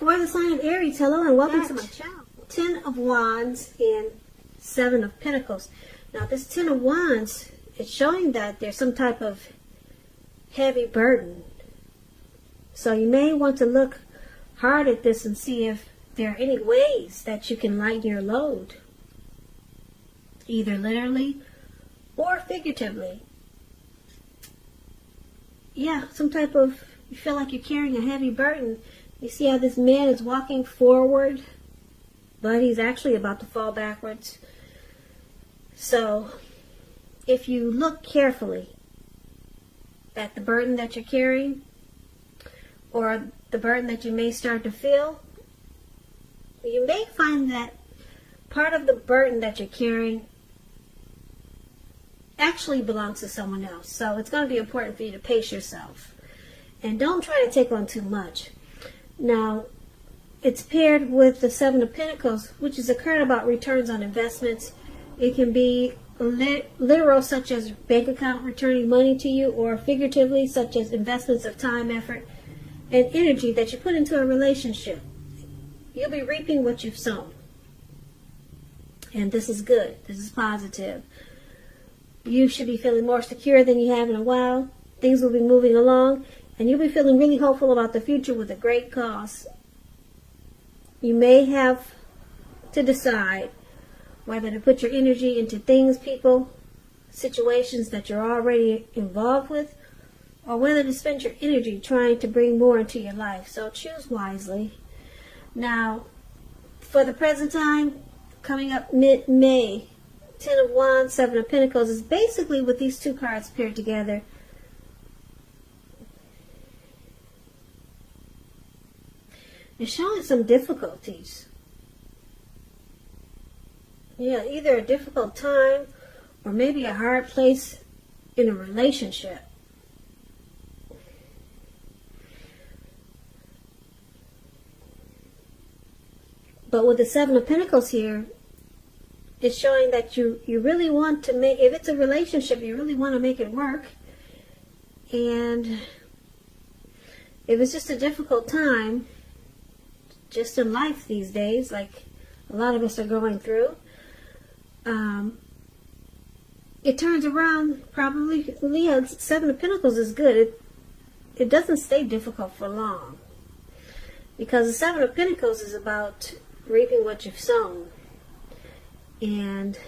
for the sign of Aries, hello and welcome to my channel. 10 of Wands and 7 of Pentacles. Now this 10 of Wands, it's showing that there's some type of heavy burden. So you may want to look hard at this and see if there are any ways that you can lighten your load. Either literally or figuratively. Yeah, some type of, you feel like you're carrying a heavy burden. You see how this man is walking forward, but he's actually about to fall backwards. So, if you look carefully at the burden that you're carrying, or the burden that you may start to feel, you may find that part of the burden that you're carrying actually belongs to someone else. So it's going to be important for you to pace yourself. And don't try to take on too much. Now, it's paired with the 7 of Pentacles, which is a card about returns on investments. It can be literal, such as bank account returning money to you, or figuratively, such as investments of time, effort, and energy that you put into a relationship. You'll be reaping what you've sown. And this is good. This is positive. You should be feeling more secure than you have in a while. Things will be moving along. And you'll be feeling really hopeful about the future with a great cause. You may have to decide whether to put your energy into things, people, situations that you're already involved with, or whether to spend your energy trying to bring more into your life. So choose wisely. Now, for the present time, coming up mid-May, 10 of Wands, 7 of Pentacles is basically with these two cards paired together. It's showing some difficulties. Yeah, either a difficult time or maybe a hard place in a relationship. But with the 7 of Pentacles here, it's showing that you really want to make, if it's a relationship, you really want to make it work. And if it's just a difficult time, just in life these days, like a lot of us are going through, it turns around probably. Yeah, 7 of Pentacles is good. It doesn't stay difficult for long. Because the 7 of Pentacles is about reaping what you've sown. And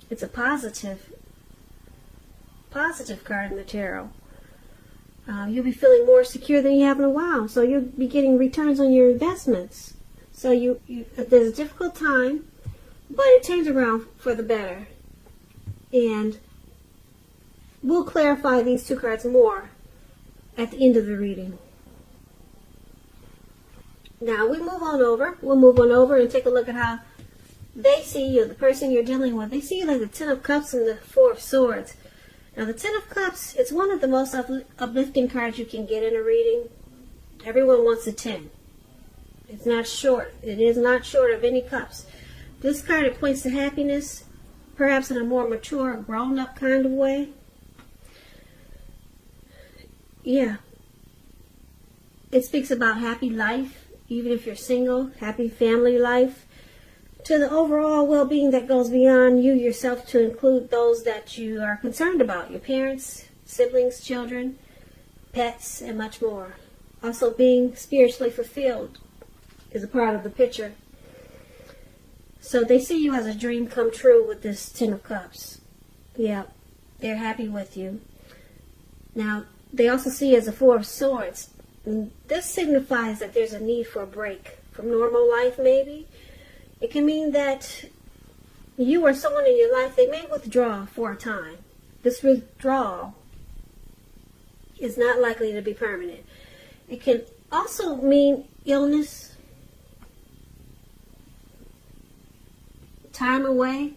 it's a positive card in the tarot. You'll be feeling more secure than you have in a while. So you'll be getting returns on your investments. So there's a difficult time, but it turns around for the better. And we'll clarify these two cards more at the end of the reading. Now we'll move on over and take a look at how they see you, the person you're dealing with. They see you like the 10 of Cups and the 4 of Swords. Now the 10 of Cups, it's one of the most uplifting cards you can get in a reading. Everyone wants a 10. It's not short. It is not short of any cups. This card, it points to happiness, perhaps in a more mature, grown-up kind of way. Yeah. It speaks about happy life. Even if you're single, happy family life, to the overall well-being that goes beyond you yourself, to include those that you are concerned about, your parents, siblings, children, pets, and much more. Also, being spiritually fulfilled is a part of the picture. So they see you as a dream come true with this 10 of Cups. Yeah, they're happy with you. Now, they also see you as a 4 of Swords. And this signifies that there's a need for a break from normal life, maybe. It can mean that you or someone in your life, they may withdraw for a time. This withdrawal is not likely to be permanent. It can also mean illness, time away.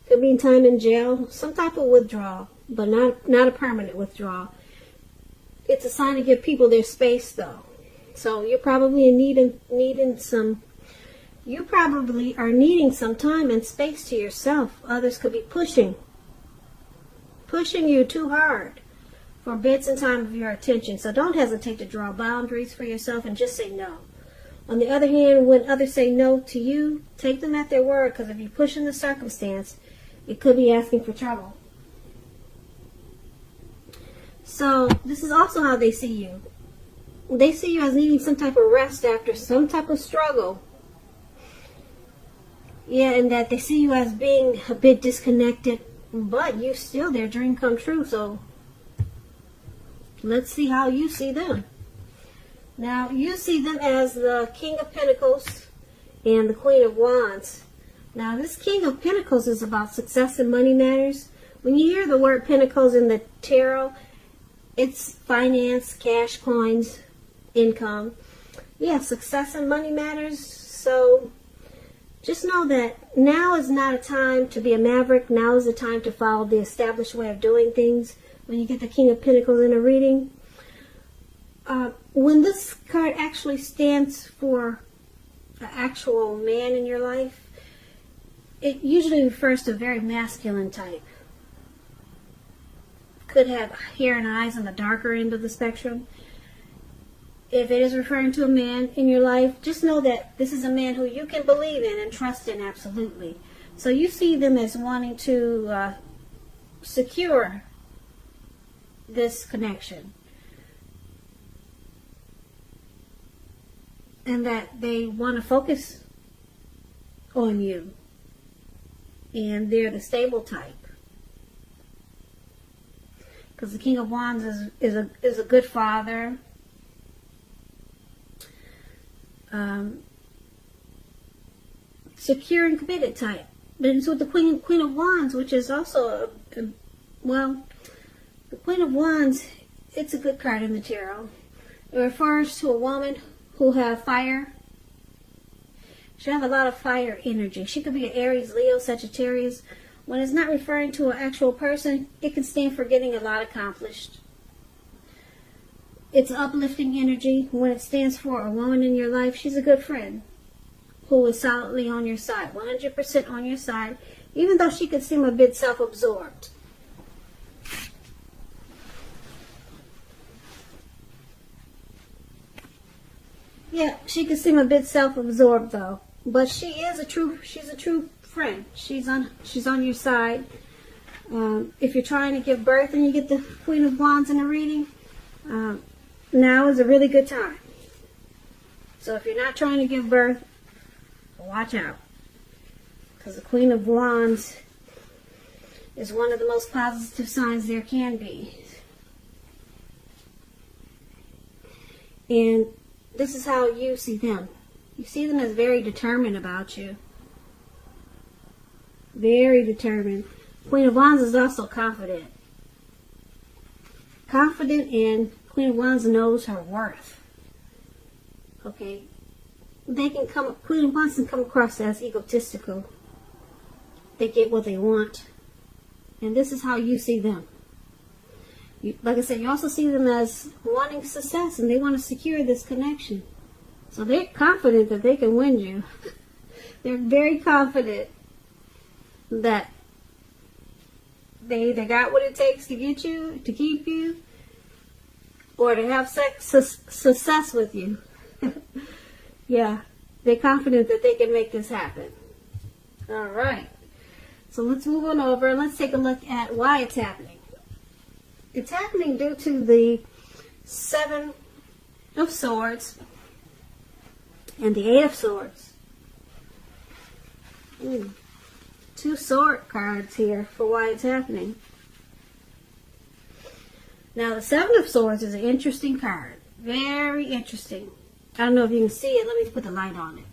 It could mean time in jail, some type of withdrawal, but not a permanent withdrawal. It's a sign to give people their space, though. So you're probably needing some time and space to yourself. Others could be pushing you too hard for bits and time of your attention. So don't hesitate to draw boundaries for yourself and just say no. On the other hand, when others say no to you, take them at their word, because if you push in the circumstance, it could be asking for trouble. So this is also how they see you. They see you as needing some type of rest after some type of struggle. Yeah, and that they see you as being a bit disconnected, but you still their dream come true. So let's see how you see them. Now, you see them as the King of Pentacles and the Queen of Wands. Now, this King of Pentacles is about success and money matters. When you hear the word Pentacles in the tarot, it's finance, cash, coins, income. Yeah, success and money matters. So just know that now is not a time to be a maverick. Now is a time to follow the established way of doing things. When you get the King of Pentacles in a reading, when this card actually stands for an actual man in your life, it usually refers to a very masculine type. Could have hair and eyes on the darker end of the spectrum. If it is referring to a man in your life, just know that this is a man who you can believe in and trust in absolutely. So you see them as wanting to secure this connection. And that they want to focus on you. And they're the stable type. Because the King of Wands is a good father. Secure and committed type. But it's with the Queen of Wands, which is also, well, the Queen of Wands, it's a good card in the tarot. It refers to a woman who have fire. She have a lot of fire energy. She could be an Aries, Leo, Sagittarius. When it's not referring to an actual person, it can stand for getting a lot accomplished. It's uplifting energy. When it stands for a woman in your life, she's a good friend who is solidly on your side, 100% on your side, even though she could seem a bit self-absorbed. Yeah, she could seem a bit self-absorbed though, but she's a true friend. She's on your side. If you're trying to give birth and you get the Queen of Wands in a reading, now is a really good time. So if you're not trying to give birth, watch out, because the Queen of Wands is one of the most positive signs there can be. And this is how you see them. You see them as very determined about you. Very determined. Queen of Wands is also confident. Confident, and Queen of Wands knows her worth. Okay. Queen of Wands can come across as egotistical. They get what they want. And this is how you see them. Like I said, you also see them as wanting success, and they want to secure this connection. So they're confident that they can win you. They're very confident that they either got what it takes to get you, to keep you, or to have success with you. Yeah, they're confident that they can make this happen. All right. So let's move on over and let's take a look at why it's happening. It's happening due to the Seven of Swords and the Eight of Swords. Two sword cards here for why it's happening. Now, the Seven of Swords is an interesting card. Very interesting. I don't know if you can see it. Let me put the light on it.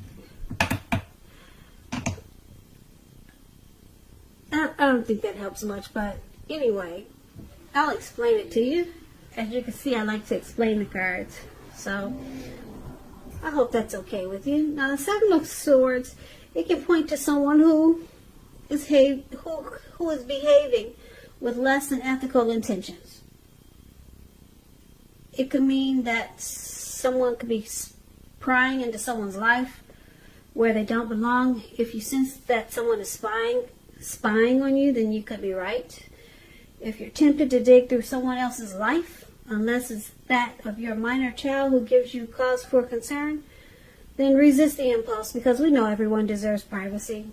I don't think that helps much, but anyway, I'll explain it to you. As you can see, I like to explain the cards. So, I hope that's okay with you. Now, the Seven of Swords, it can point to someone who is behaving with less than ethical intentions. It could mean that someone could be prying into someone's life where they don't belong. If you sense that someone is spying on you, then you could be right. If you're tempted to dig through someone else's life, unless it's that of your minor child who gives you cause for concern, then resist the impulse, because we know everyone deserves privacy.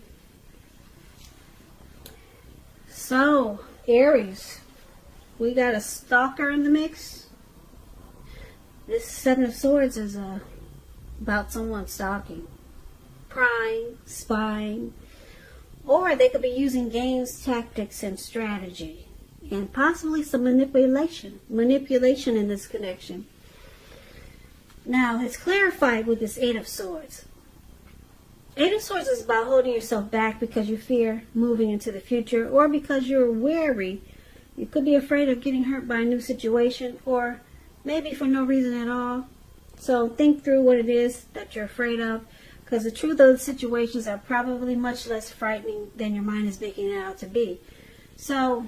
So, Aries, we got a stalker in the mix. This Seven of Swords is about someone stalking, prying, spying, or they could be using games, tactics, and strategy, and possibly some manipulation in this connection. Now, it's clarified with this Eight of Swords. Eight of Swords is about holding yourself back because you fear moving into the future, or because you're wary. You could be afraid of getting hurt by a new situation, or maybe for no reason at all. So think through what it is that you're afraid of, because the truth of the situations are probably much less frightening than your mind is making it out to be. So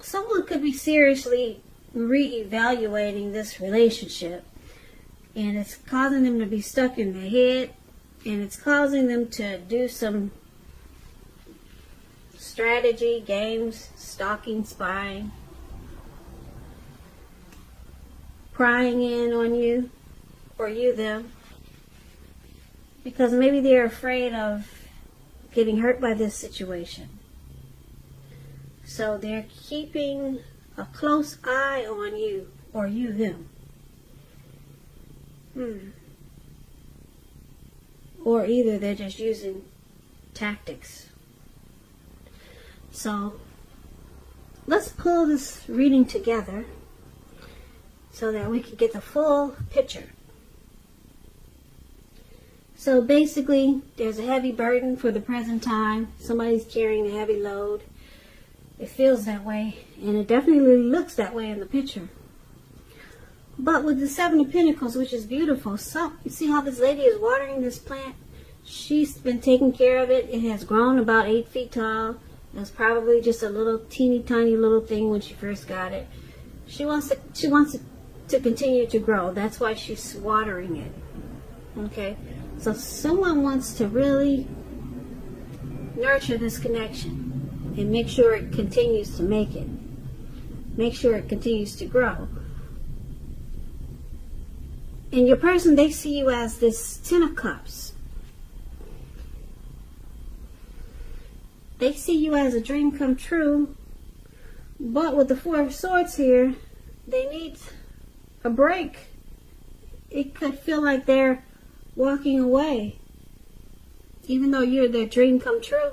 someone could be seriously reevaluating this relationship, and it's causing them to be stuck in their head, and it's causing them to do some strategy, games, stalking, spying, prying in on you, or you them, because maybe they're afraid of getting hurt by this situation. So they're keeping a close eye on you, or you them. Or either they're just using tactics. So let's pull this reading together so that we can get the full picture. So basically, there's a heavy burden for the present time. Somebody's carrying a heavy load. It feels that way, and it definitely looks that way in the picture. But with the Seven of Pentacles, which is beautiful, so you see how this lady is watering this plant? She's been taking care of it. It has grown about 8 feet tall. It was probably just a little teeny tiny little thing when she first got it. She wants it to continue to grow. That's why she's watering it. Okay? So someone wants to really nurture this connection and make sure it continues to make it. Make sure it continues to grow. And your person, they see you as this Ten of Cups. They see you as a dream come true. But with the Four of Swords here, they need a break. It could feel like they're walking away, even though you're their dream come true.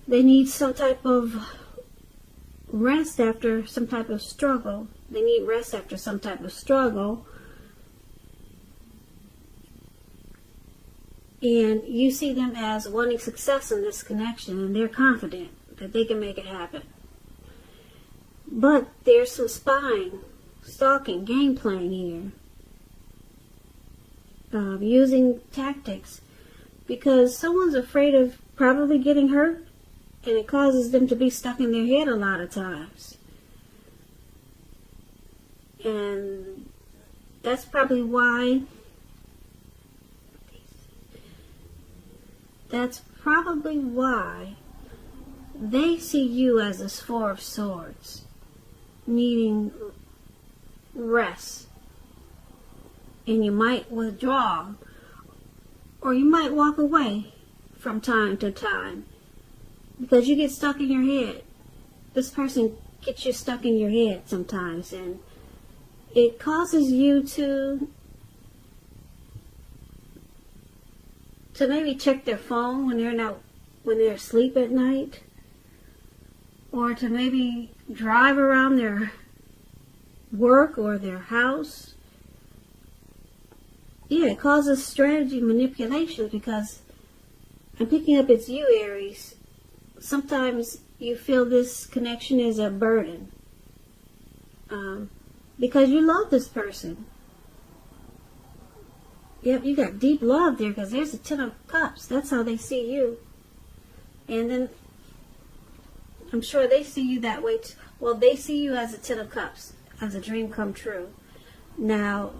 They need some type of rest after some type of struggle. They need rest after some type of struggle. And you see them as wanting success in this connection, and they're confident that they can make it happen. But there's some spying, stalking, game playing here. Using tactics, because someone's afraid of probably getting hurt, and it causes them to be stuck in their head a lot of times. And that's probably why they see you as this Four of Swords, needing rest. And you might withdraw, or you might walk away from time to time, because you get stuck in your head. This person gets you stuck in your head sometimes, and it causes you to maybe check their phone when they're asleep at night, or to maybe drive around their work or their house. Yeah, it causes strategy manipulation, because I'm picking up it's you, Aries. Sometimes you feel this connection is a burden, because you love this person. Yep, you got deep love there, because there's a Ten of Cups. That's how they see you. And then I'm sure they see you that way too. Well, they see you as a Ten of Cups, as a dream come true. Now,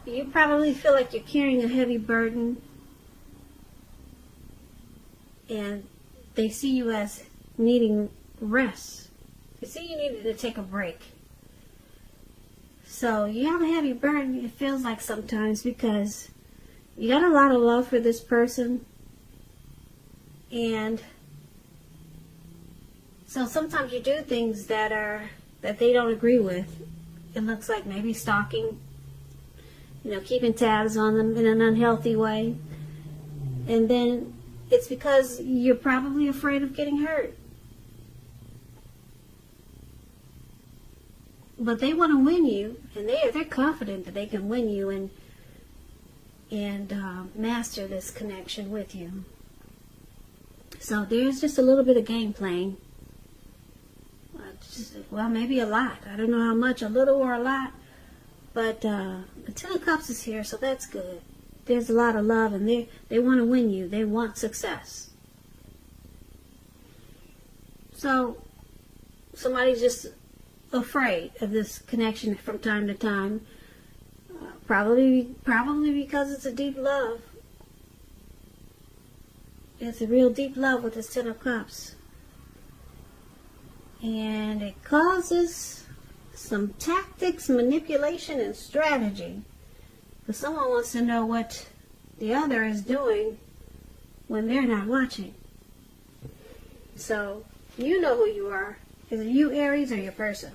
you probably feel like you're carrying a heavy burden, and they see you as needing rest. They see you needed to take a break. So you have a heavy burden, it feels like sometimes, because you got a lot of love for this person. And so sometimes you do things that they don't agree with. It looks like maybe stalking, keeping tabs on them in an unhealthy way. And then it's because you're probably afraid of getting hurt. But they want to win you, and they're confident that they can win you and master this connection with you. So there's just a little bit of game playing. Well, maybe a lot. I don't know how much, a little or a lot. But the Ten of Cups is here, so that's good. There's a lot of love, and they want to win you. They want success. So somebody's just afraid of this connection from time to time. Probably because it's a deep love. It's a real deep love with this Ten of Cups. And it causes some tactics, manipulation, and strategy. Because someone wants to know what the other is doing when they're not watching. So, you know who you are. Is it you, Aries, or your person?